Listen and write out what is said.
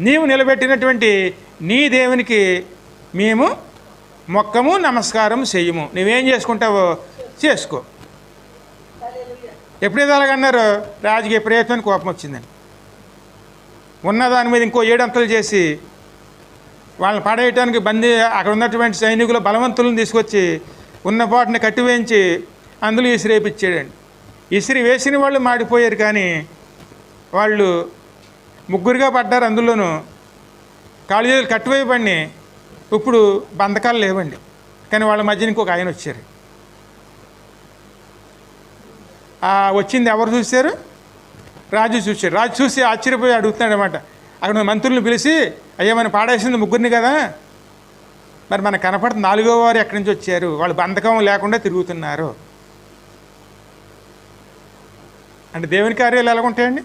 నీవు నిలబెట్టినటువంటి నీ దేవునికి మేము మొక్కము నమస్కారం చెయ్యము. నువ్వేం చేసుకుంటావో చేసుకో. ఎప్పుడైతే అలాగన్నారు రాజుకి విపరీతమైన కోపం వచ్చిందని. ఉన్న దాని మీద ఇంకో 7 అంతలు చేసి వాళ్ళని పడేయటానికి అక్కడ ఉన్నటువంటి సైనికులు బలవంతులను తీసుకొచ్చి ఉన్న పాటని కట్టివేయించి అందులో ఇసిరేపిచ్చాడండి. ఇసిరి వేసిన వాళ్ళు మాడిపోయారు, కానీ వాళ్ళు 3 పడ్డారు. అందులోనూ కాళ్ళు చేతులు కట్టివేయబడి ఇప్పుడు బంధకాలు లేవండి. కానీ వాళ్ళ మధ్యన ఇంకొక ఆయన వచ్చారు. వచ్చింది ఎవరు చూశారు? రాజు చూశాడు. రాజు చూసి ఆశ్చర్యపోయి అడుగుతున్నాడు అనమాట. అక్కడ మంత్రులను పిలిచి, అయ్యా మనం పాడేసింది 3 కదా, మరి మనకు కనపడుతుంది 4వ వారు ఎక్కడి నుంచి వచ్చారు? వాళ్ళు బంధకం లేకుండా తిరుగుతున్నారు అంటే దేవుని కార్యాలు ఎలాగుంటాయండి?